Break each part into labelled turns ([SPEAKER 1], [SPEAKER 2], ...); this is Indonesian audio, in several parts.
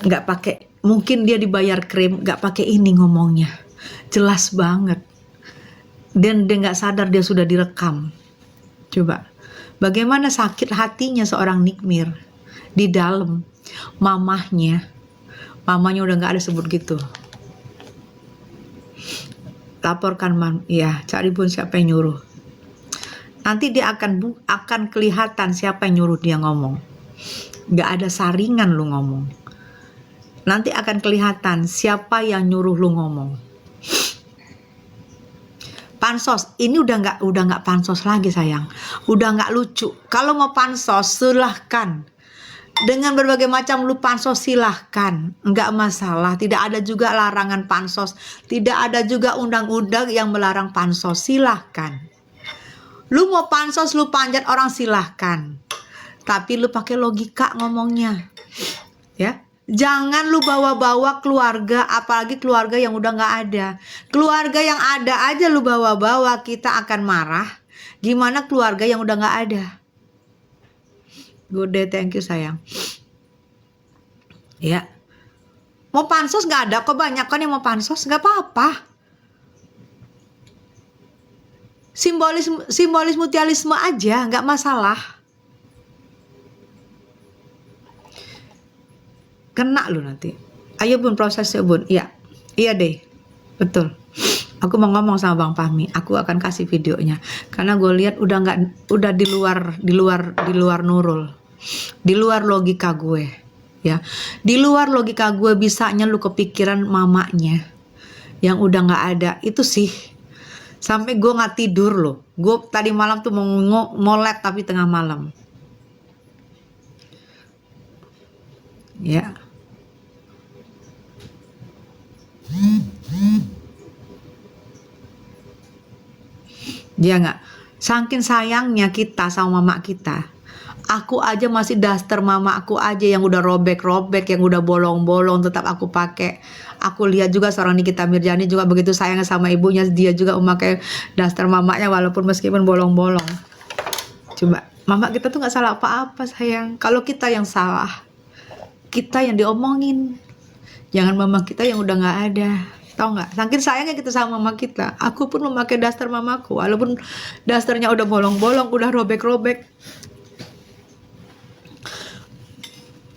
[SPEAKER 1] nggak pakai, mungkin dia dibayar krim, nggak pakai ini ngomongnya, jelas banget, dan dia nggak sadar dia sudah direkam. Coba bagaimana sakit hatinya seorang Nikmir di dalam. Mamanya udah nggak ada, sebut gitu, laporkan ya, cari pun siapa yang nyuruh. Nanti dia akan kelihatan siapa yang nyuruh dia ngomong. Nggak ada saringan lu ngomong. Nanti akan kelihatan siapa yang nyuruh lu ngomong. Pansos ini udah nggak pansos lagi sayang, udah nggak lucu. Kalau mau pansos silahkan, dengan berbagai macam lu pansos silahkan, nggak masalah. Tidak ada juga larangan pansos, tidak ada juga undang-undang yang melarang pansos, silahkan. Lu mau pansos lu panjat orang silahkan, tapi lu pakai logika ngomongnya, ya. Jangan lu bawa-bawa keluarga, apalagi keluarga yang udah nggak ada. Keluarga yang ada aja lu bawa-bawa, kita akan marah. Gimana keluarga yang udah nggak ada? Good day, thank you sayang. Ya, mau pansos nggak ada, kebanyakan yang mau pansos, nggak apa-apa. Simbolis mutualisme aja, nggak masalah. Kena lu nanti. Ayo bun, prosesnya bun. Iya deh, betul. Aku mau ngomong sama Bang Fahmi, aku akan kasih videonya, karena gue lihat udah di luar Nurul, di luar logika gue, ya, di luar logika gue. Bisanya lu kepikiran mamanya yang udah nggak ada itu sih, sampai gue nggak tidur loh. Gue tadi malam tuh mau ngolet tapi tengah malam, ya. Dia nggak, saking sayangnya kita sama mama kita. Aku aja masih daster mama aku aja yang udah robek-robek, yang udah bolong-bolong, tetap aku pakai. Aku lihat juga seorang Nikita Mirjani juga begitu sayangnya sama ibunya, dia juga memakai daster mamanya walaupun meskipun bolong-bolong. Coba, mama kita tuh nggak salah apa-apa sayang. Kalau kita yang salah, kita yang diomongin. Jangan mama kita yang udah nggak ada. Tahu nggak? Saking sayangnya kita sama mama kita. Aku pun memakai daster mamaku, walaupun dasternya udah bolong-bolong, udah robek-robek.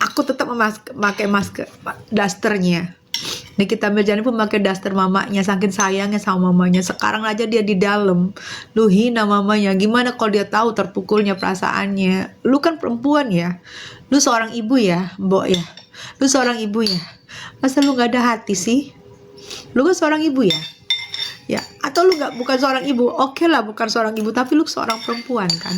[SPEAKER 1] Aku tetap memakai masker dasternya. Nikita Mirjani pun memakai daster mamanya, saking sayangnya sama mamanya. Sekarang aja dia di dalam, lu hina mamanya. Gimana kalau dia tahu terpukulnya perasaannya? Lu kan perempuan ya, lu seorang ibu ya, Mbok ya. Lu seorang ibu ya. Masa lu nggak ada hati sih? Lu kan seorang ibu ya, ya. Atau lu bukan seorang ibu? Oke lah, bukan seorang ibu, tapi lu seorang perempuan kan.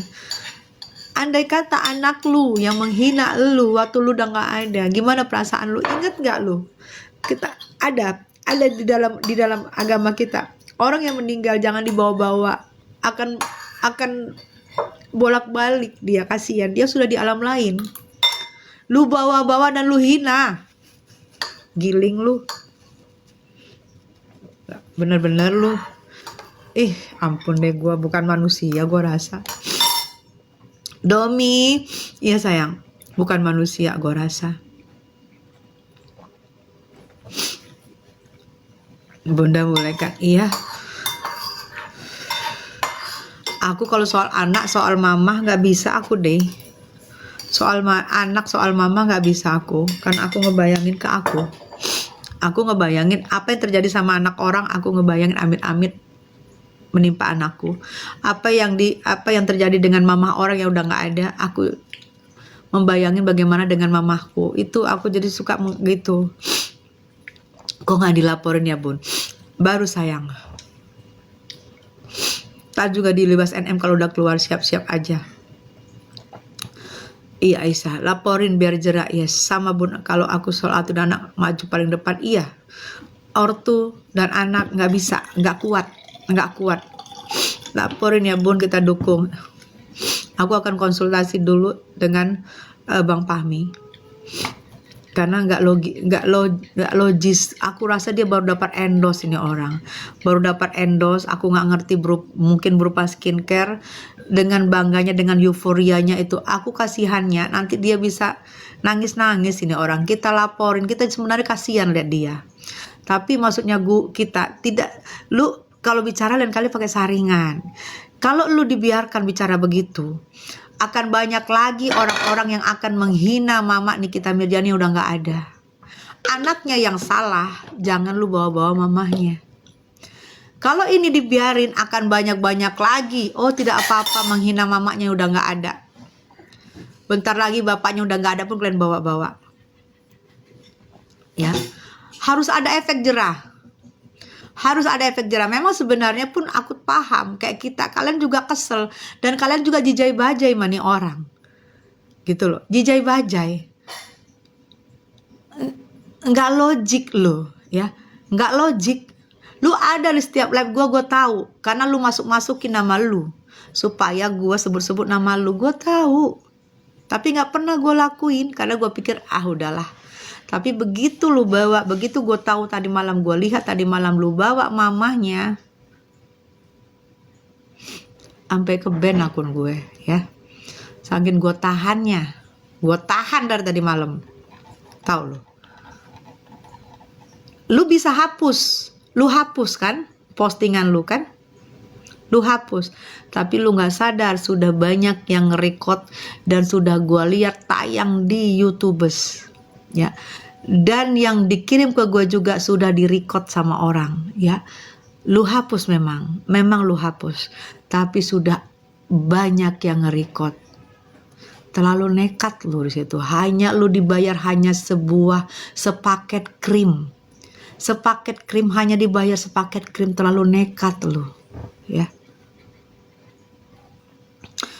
[SPEAKER 1] Andai kata anak lu yang menghina lu waktu lu udah nggak ada, gimana perasaan lu? Ingat nggak lu? Kita ada di dalam agama kita, orang yang meninggal jangan dibawa-bawa, akan bolak-balik dia, kasihan, dia sudah di alam lain. Lu bawa-bawa dan lu hina, giling lu. Bener-bener lu, ampun deh, gue bukan manusia gue rasa. Domi, iya sayang, bukan manusia gue rasa. Bunda mulai kan, iya. Aku kalau soal anak, soal mama nggak bisa aku deh. Soal anak, soal mama nggak bisa aku, kan aku ngebayangin ke aku. Aku ngebayangin apa yang terjadi sama anak orang, aku ngebayangin amit-amit menimpa anakku. Apa yang terjadi dengan mama orang yang udah nggak ada, aku membayangin bagaimana dengan mamaku. Itu aku jadi suka gitu. Kok nggak dilaporin ya bun? Baru sayang. Tak juga di Libas NM kalau udah keluar siap-siap aja. Iya Aisyah, laporin biar jerak ya. Sama bun, kalau aku sholat dan anak maju paling depan, iya. Ortu dan anak nggak bisa, nggak kuat. Laporin ya bun, kita dukung. Aku akan konsultasi dulu dengan Bang Fahmi. Karena nggak logis. Aku rasa dia baru dapat endorse ini orang, baru dapat endorse. Aku nggak ngerti mungkin berupa skincare. Dengan bangganya, dengan euforianya itu, aku kasihannya nanti dia bisa nangis ini orang. Kita laporin, kita sebenarnya kasihan lihat dia. Tapi maksudnya kita tidak, lu kalau bicara lain kali pakai saringan. Kalau lu dibiarkan bicara begitu, akan banyak lagi orang-orang yang akan menghina Mama Nikita Mirzani udah nggak ada. Anaknya yang salah, jangan lu bawa-bawa mamahnya. Kalau ini dibiarin akan banyak-banyak lagi. Oh tidak apa-apa, menghina mamanya udah nggak ada. Bentar lagi bapaknya udah nggak ada pun kalian bawa-bawa. Ya, harus ada efek jerah. Harus ada efek jerah. Memang sebenarnya pun aku paham kayak kita, kalian juga kesel dan kalian juga jijai bajai mani orang, gitu loh, jijai bajai, nggak logik lo, ya, nggak logik. Lu ada di setiap live gue tahu, karena lu masukin nama lu supaya gue sebut-sebut nama lu, gue tahu, tapi nggak pernah gue lakuin karena gue pikir udahlah. Tapi begitu lu bawa, begitu gue tahu tadi malam, gue lihat tadi malam lu bawa mamahnya, sampai ke ban akun gue, ya. Saking gue tahannya, gue tahan dari tadi malam. Tahu lu? Lu bisa hapus, lu hapus kan postingan lu kan? Lu hapus, tapi lu nggak sadar sudah banyak yang nge-record dan sudah gue lihat tayang di YouTubers, ya, dan yang dikirim ke gue juga sudah di-record sama orang, ya. Lu hapus, memang lu hapus, tapi sudah banyak yang nge-record. Terlalu nekat lu di situ. Hanya lu dibayar hanya sepaket krim. Sepaket krim, hanya dibayar sepaket krim, terlalu nekat lu, ya.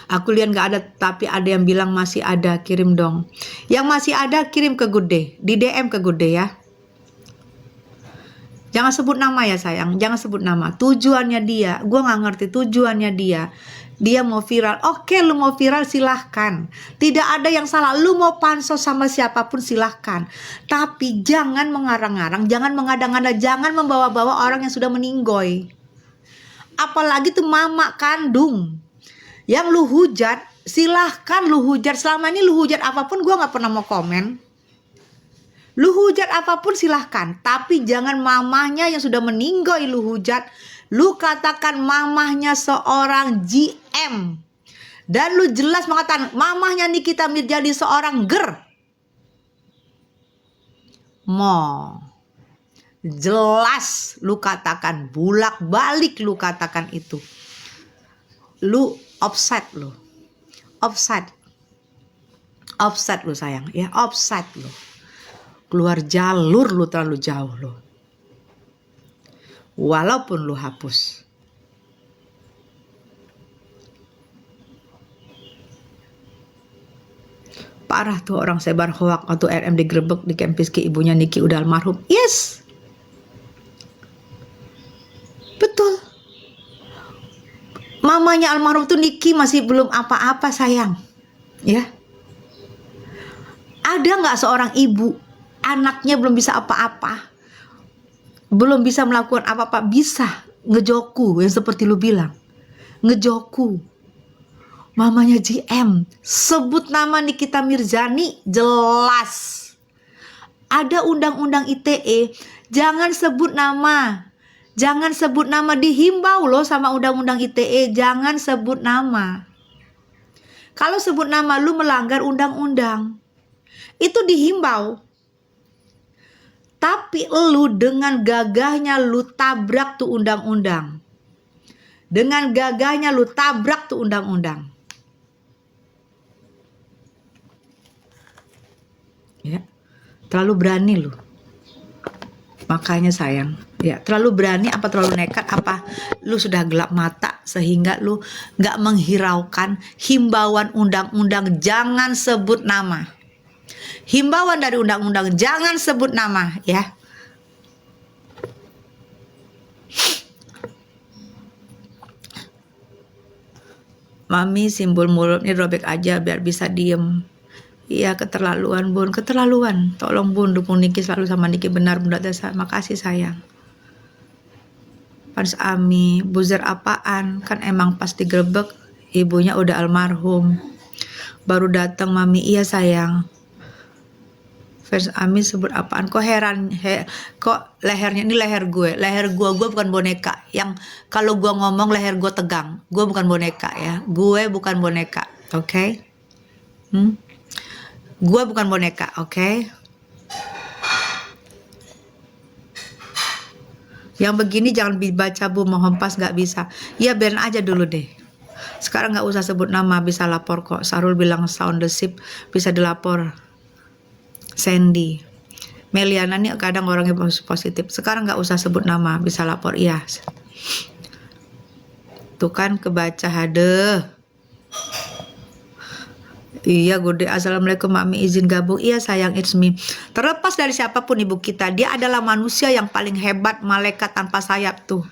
[SPEAKER 1] Aku lihat nggak ada, tapi ada yang bilang masih ada, kirim dong. Yang masih ada kirim ke Gude, di DM ke Gude ya. Jangan sebut nama ya sayang, jangan sebut nama. Tujuannya dia, gue nggak ngerti tujuannya dia. Dia mau viral, oke, lu mau viral silahkan. Tidak ada yang salah, lu mau pansos sama siapapun silahkan. Tapi jangan mengarang-arang, jangan mengada-ngada, jangan membawa-bawa orang yang sudah meninggoy. Apalagi tuh mama kandung. Yang lu hujat, silahkan lu hujat. Selama ini lu hujat apapun gue gak pernah mau komen. Lu hujat apapun silahkan, tapi jangan mamahnya yang sudah meninggal lu hujat. Lu katakan mamahnya seorang GM, dan lu jelas mengatakan mamahnya Nikita Mirzani seorang jelas lu katakan, bulak balik lu katakan itu. Lu offside lu sayang, ya, offside lu, keluar jalur lu, terlalu jauh lu, walaupun lu hapus. Parah tuh orang sebar hoak waktu RM digerebek di kampus ke ibunya Niki udah almarhum. Yes, betul. Mamanya almarhum tuh Niki masih belum apa-apa sayang, ya. Ada nggak seorang ibu anaknya belum bisa apa-apa, belum bisa melakukan apa-apa, bisa ngejoku yang seperti lu bilang, ngejoku mamanya GM, sebut nama Nikita Mirzani, jelas ada undang-undang ITE, jangan sebut nama. Jangan sebut nama, dihimbau loh sama undang-undang ITE, jangan sebut nama. Kalau sebut nama lu melanggar undang-undang, itu dihimbau. Tapi lu dengan gagahnya lu tabrak tuh undang-undang. Dengan gagahnya lu tabrak tuh undang-undang. Ya, terlalu berani lu. Makanya sayang, ya, terlalu berani apa terlalu nekat, apa lu sudah gelap mata sehingga lu gak menghiraukan himbauan undang-undang, jangan sebut nama. Himbauan dari undang-undang, jangan sebut nama, ya. Mami, simbol mulutnya robek aja biar bisa diem. Iya keterlaluan bun, keterlaluan. Tolong bun dukung Niki selalu sama Niki, benar Bunda Tessa. Makasih sayang. Pans Ami, buzzer apaan? Kan emang pas digerebek ibunya udah almarhum. Baru datang mami, iya sayang. Fans Ami sebut apaan? Kok heran? Kok lehernya ini leher gue bukan boneka. Yang kalau gue ngomong leher gue tegang. Gue bukan boneka ya. Gue bukan boneka, oke? Gue bukan boneka, oke? Yang begini jangan dibaca bu, mau hempas nggak bisa. Ya biarin aja dulu deh. Sekarang nggak usah sebut nama, bisa lapor kok. Sarul bilang sound the ship, bisa dilapor. Sandy, Meliana nih kadang orangnya positif. Sekarang nggak usah sebut nama, bisa lapor. Iya. Tuh kan kebaca, hade. Iya Gode, assalamualaikum mami, izin gabung. Iya sayang, it's me. Terlepas dari siapapun ibu kita, dia adalah manusia yang paling hebat, malaikat tanpa sayap tuh.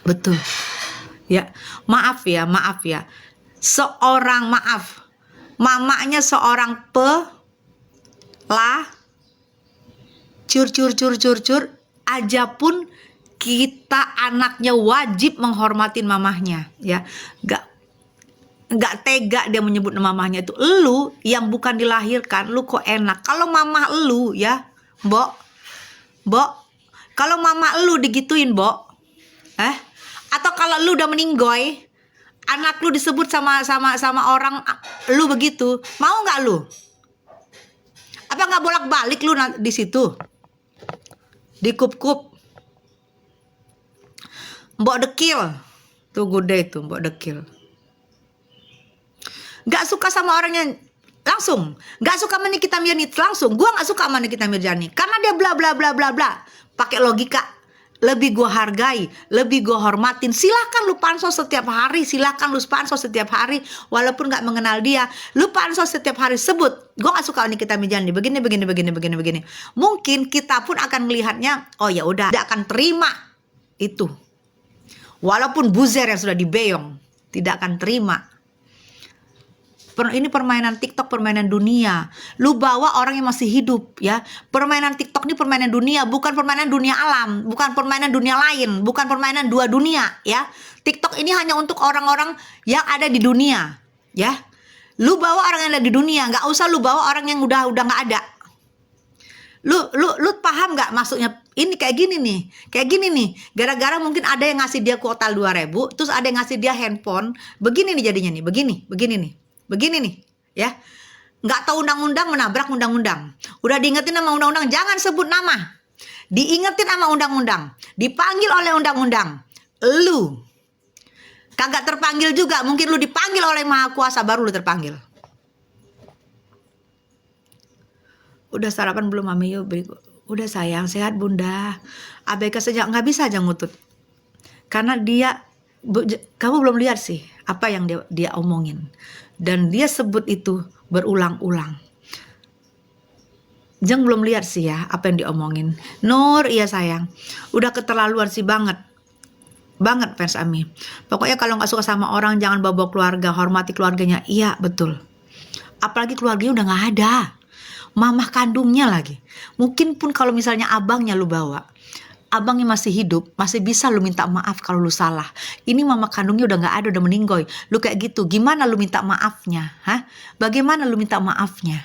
[SPEAKER 1] Betul. Ya, maaf ya. Mamanya seorang cur aja pun kita anaknya wajib menghormatin mamahnya ya. Nggak tega dia menyebut mamahnya itu. Lu yang bukan dilahirkan, lu kok enak. Kalau mamah lu ya, Mbok, kalau mama lu digituin, Mbok, atau kalau lu udah meninggoy, anak lu disebut sama orang lu begitu, mau nggak lu? Apa nggak bolak-balik lu di situ? Dikup-kup. Mbok dekil. Tuh Gode itu Mbok dekil. Nggak suka sama orangnya langsung. Nggak suka sama Nikita Mirzani langsung. Gua nggak suka sama Nikita Mirzani karena dia bla bla bla bla bla. Pakai logika. Lebih gue hargai, lebih gue hormatin. Silakan lu pansos setiap hari, walaupun nggak mengenal dia. Lu pansos setiap hari sebut. Gue nggak suka Nikita Mirzani begini. Mungkin kita pun akan melihatnya, oh ya udah, tidak akan terima itu. Walaupun buzzer yang sudah dibeyong, tidak akan terima. Ini permainan TikTok, permainan dunia. Lu bawa orang yang masih hidup ya. Permainan TikTok ini permainan dunia, bukan permainan dunia alam, bukan permainan dunia lain, bukan permainan dua dunia ya. TikTok ini hanya untuk orang-orang yang ada di dunia ya. Lu bawa orang yang ada di dunia, nggak usah lu bawa orang yang udah nggak ada. Lu paham nggak maksudnya? Ini kayak gini nih. Gara-gara mungkin ada yang ngasih dia kuota 2.000, terus ada yang ngasih dia handphone. Begini nih jadinya nih, begini nih ya, nggak tahu undang-undang menabrak undang-undang. Udah diingetin sama undang-undang, jangan sebut nama, diingetin sama undang-undang, dipanggil oleh undang-undang, lu kagak terpanggil juga, mungkin lu dipanggil oleh Maha Kuasa baru lu terpanggil. Udah sarapan belum mami? Yuk, udah sayang, sehat bunda. ABK sejak nggak bisa aja ngutut karena dia, kamu belum lihat sih apa yang dia omongin. Dan dia sebut itu berulang-ulang. Jeng belum lihat sih ya apa yang diomongin. Nur, iya sayang. Udah keterlaluan sih banget fans Ami. Pokoknya kalau nggak suka sama orang jangan bawa keluarga, hormati keluarganya. Iya betul. Apalagi keluarganya udah nggak ada. Mamah kandungnya lagi. Mungkin pun kalau misalnya abangnya lu bawa, abangnya masih hidup, masih bisa lu minta maaf kalau lu salah. Ini mama kandungnya udah nggak ada, udah meninggoy. Lu kayak gitu, gimana lu minta maafnya? Bagaimana lu minta maafnya?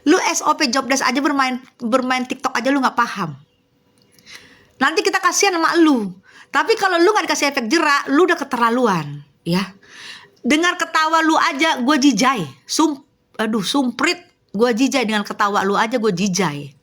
[SPEAKER 1] Lu SOP jobdesk aja bermain TikTok aja lu nggak paham. Nanti kita kasihan sama lu. Tapi kalau lu nggak dikasih efek jerak, lu udah keterlaluan, ya. Dengar ketawa lu aja gue jijai. Sumprit, gue jijai dengan ketawa lu aja gue jijai.